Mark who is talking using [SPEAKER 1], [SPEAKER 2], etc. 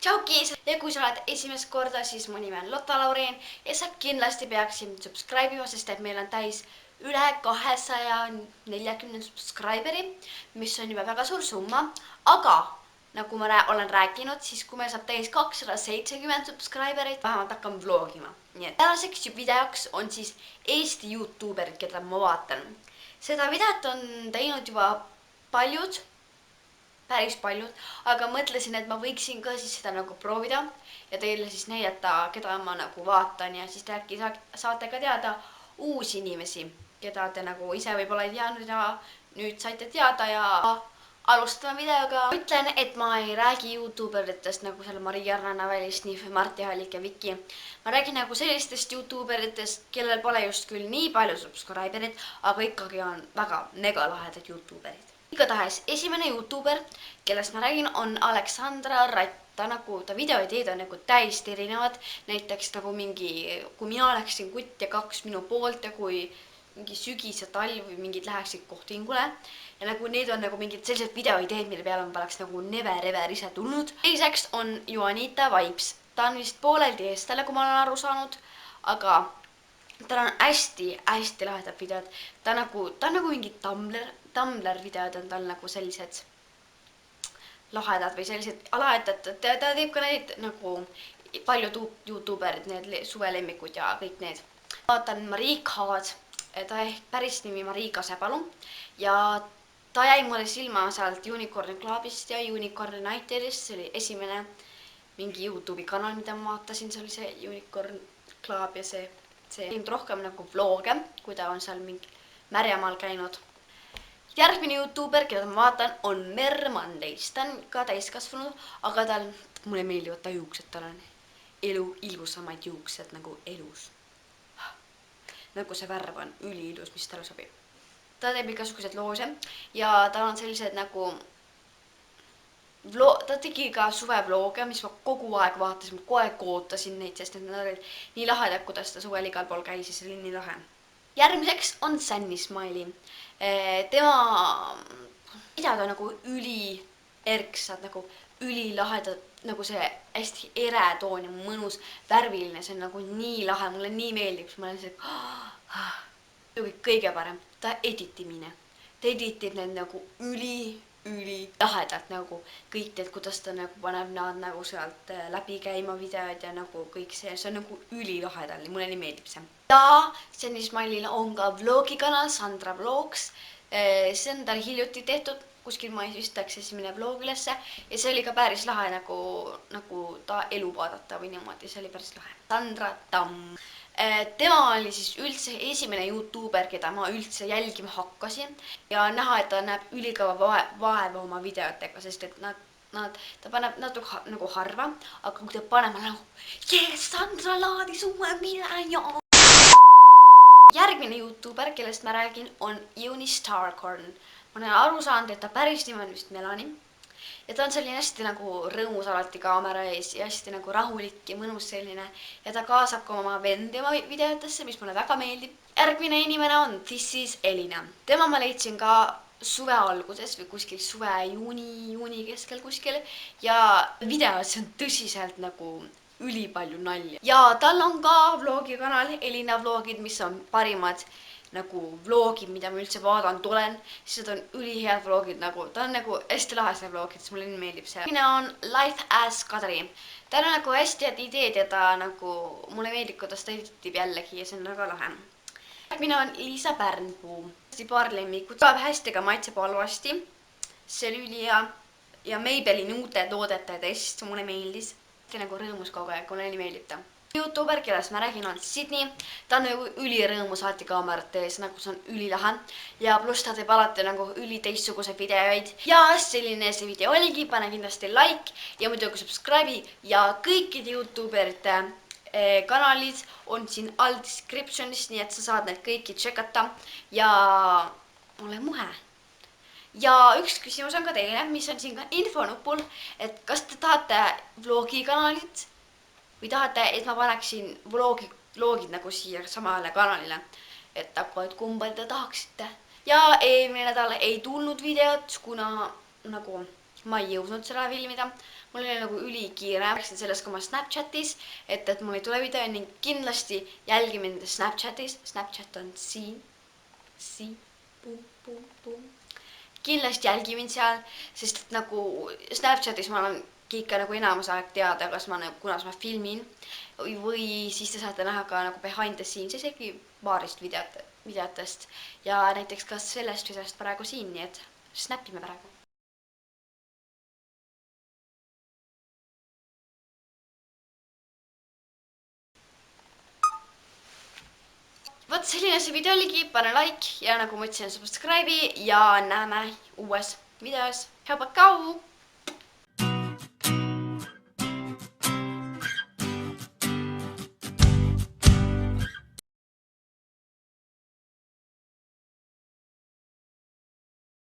[SPEAKER 1] Tšauki! Ja kui sa oled esimest korda, siis mu nimi on Lotta Laureen ja sa kindlasti peaksid subscribe ima, sest et meil on täis üle 240 subscriberi, mis on juba väga suur summa. Aga nagu ma olen rääkinud, siis kui meil saab täis 270 subscriberit, vähemalt hakkame vlogima. Nii et tänaseks videoks on siis Eesti YouTuberid, keda ma vaatan. Seda videot on teinud juba päris paljud, aga mõtlesin, et ma võiksin ka siis seda nagu proovida ja teile siis näidata, keda ma nagu vaatan ja siis te äkki saate ka teada uusi inimesi, keda te nagu ise võib-olla ei teadnud ja nüüd saite teada ja alustame videoga. Ütlen, et ma ei räägi YouTuberitest nagu seal Maria Rannaväli, Martti Hallik ja Viki. Ma räägin nagu sellistest YouTuberitest, kellel pole just küll nii palju subscriberit, aga ikkagi on väga megalahedad YouTuberid. Igatahes esimene YouTuber, kellest ma räägin, on Aleksandra Ratt. Ta videoideed on nagu täiesti erinevad. Näiteks nagu kui mina oleksin kutt ja 2 minu poolt ja kui mingi sügis ja talv või mingid läheksid kohtingule. Ja nagu need on nagu mingid sellised videoideed, mille peale ma poleks nagu never ise tulnud. Teiseks on Juanita Vibes. Ta on vist pooleldi eestlane, kui ma olen aru saanud, aga tal on hästi lahedad videod. Ta on nagu mingi Tumblr videod on tal nagu sellised lahedad või sellised alaetatud. Ta teeb ka neid nagu paljud YouTuberid, need suvelemmikud ja kõik need. Vaatan Mariikaad, ta ehk päris nimi Mariika Sepalu ja ta jäi mulle silma sealt Unicorn Clubist ja Unicorn Nighterist. See oli esimene mingi YouTube'i kanal, mida ma vaatasin, see oli see Unicorn Club ja see teinud rohkem nagu vloge, kui ta on seal mingi Märjamaal käinud. Järgmine YouTuber, keda ma vaatan, on Mermandeis. Ta on ka täiskasvanud, aga mulle meeldivad ta juuksed, tal on elu ilusamaid juuksed nagu elus. Nagu see värv on üliilus, mis talle sobib. Ta teeb igasuguseid loose ja tal on sellised nagu ta tegi ka suvevlooge, mis ma kogu aeg vaatasin, ma kogu aeg ootasin neid, sest need olid nii lahedad, kuidas ta suvel igal pool käis ja see oli nii lahe. Järgmiseks on Sunny Smiley. Tema videod on nagu ülierksad, nagu ülilahedad, nagu see hästi eretoon ja mõnus värviline, see on nagu nii lahe, mulle nii meeldib, siis ma olen see kõige parem, ta editimine. Ta editib need nagu ülilahedalt nagu kõik need, kuidas ta nagu paneb nad nagu sealt läbi käima videod ja nagu kõik see on nagu ülilahedal, mulle nii meeldib see. Ja Sunny Smiley'l on ka vlogikanal Sandra Vlogs. See on tal hiljuti tehtud, kuskil mais vist läks esimene vlog ülesse ja see oli ka päris lahe nagu ta elu vaadata või niimoodi, see oli päris lahe. Sandra Tamm. Tema oli siis üldse esimene YouTuber, keda ma üldse jälgima hakkasin ja näha, et ta näeb ülikõva vaeva oma videotega, sest et ta paneb natuke nagu harva, aga kui ta paneb nagu Sandra laadis uue video. Järgmine YouTuber, kellest ma räägin, on Eunice Starcorn. Ma olen aru saanud, et ta päris nimi on vist Melanie. Ja ta on selline hästi nagu rõõmus alati kaamera ees ja hästi nagu rahulik ja mõnus selline. Ja ta kaasab ka oma vendi oma videotesse, mis mulle väga meeldib. Järgmine inimene on This is Elina. Tema ma leidsin ka suve alguses või kuskil juuni keskel kuskil. Ja videos on tõsiselt nagu ülipalju nalja. Ja tal on ka vlogikanal Elina vlogid, mis on parimad nagu vlogid, mida ma üldse vaadanud olen. Siis on ülihead vlogid nagu, ta on nagu hästi lahese vlogid, siis mulle nii meeldib see. Mine on Life as Kadri. Ta on nagu hästi head ideed ja ta nagu, mulle meeldib, kuidas ta editib jällegi ja see on väga lahe. Mine on Liisa Pärnpuu. Paar lemmikut. Tuleb hästi ka maitseb halvasti. See oli ülihea ja Maybellini uute toodete test, mulle meeldis. Nagu rõõmus kogu aeg, mulle nii meeldib ta. YouTuber, kellest ma räägin, on Sydney. Ta on nagu ülirõõmus alati kaamerate ees, nagu see on ülilahe. Ja pluss ta teeb alati nagu teistsuguse videoid. Ja selline see video oligi, pane kindlasti like ja muidugi subscribe'i ja kõikide YouTuberite kanalid on siin all descriptionis, nii et sa saad need kõiki tšekata ja ole muhe. Ja üks küsimus on ka teile, mis on siin ka infonupul, et kas te tahate vlogikanalit või tahate, et ma paneksin vlogid nagu siia samale kanalile, et kumba te tahaksite. Ja eelmine nädal ei tulnud videot, kuna nagu ma ei jõudnud seda filmida. Mul oli nagu ülikiire, rääkisin sellest ka oma Snapchatis, et mul ei tule video ning kindlasti jälgi mind Snapchatis. Snapchat on siin, kindlasti jälgi mind seal, sest et nagu Snapchatis ma olen ikka nagu enamus aeg teada, kas ma nagu, kunas ma filmin või siis te saate näha ka nagu behind the scenes isegi paarist videotest ja näiteks ka sellest videost praegu siin, nii et snapime praegu. Vot selline see video oligi, pane like ja nagu ma ütlesin, subscribe'i ja näeme uues videos. Head päeva!